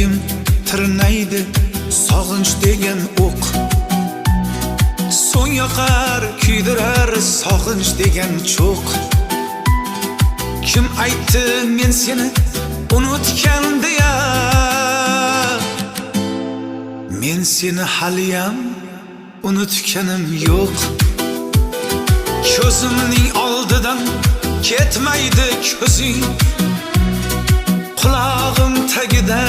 yuragim tirnaydi sog'inch degan o'q. So'ng yoqar kuydirar sog'inch degan cho'q. Kim aytdi men seni unutgan deya? Men seni haliyam unutganim yo'q. Ko'zimning oldidan ketmaydi ko'zing, qulog'im tagida